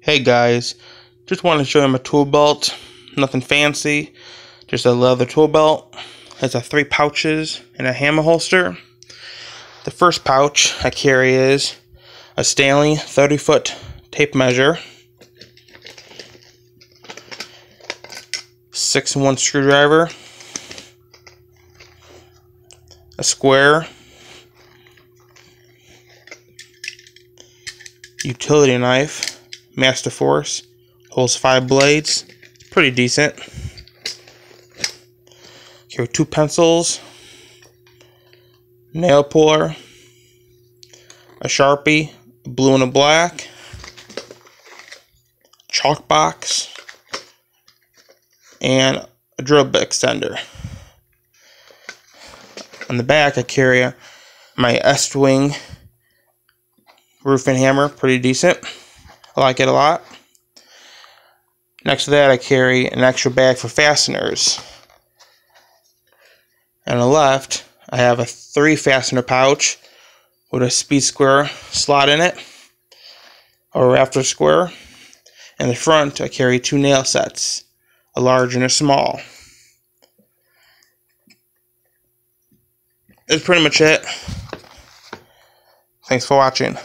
Hey guys, just wanted to show you my tool belt. Nothing fancy, just a leather tool belt. It has 3 pouches and a hammer holster. The first pouch I carry is a Stanley 30-foot tape measure, 6-in-1 screwdriver, a square, utility knife, Master Force, holds 5 blades, pretty decent. Carry 2 pencils, nail puller, a Sharpie, a blue and a black, chalk box, and a drill bit extender. On the back I carry my Estwing roofing hammer, pretty decent. I like it a lot. Next to that I carry an extra bag for fasteners. On the left I have a 3 fastener pouch with a speed square slot in it, or rafter square. In the front I carry 2 nail sets, a large and a small. That's pretty much it. Thanks for watching.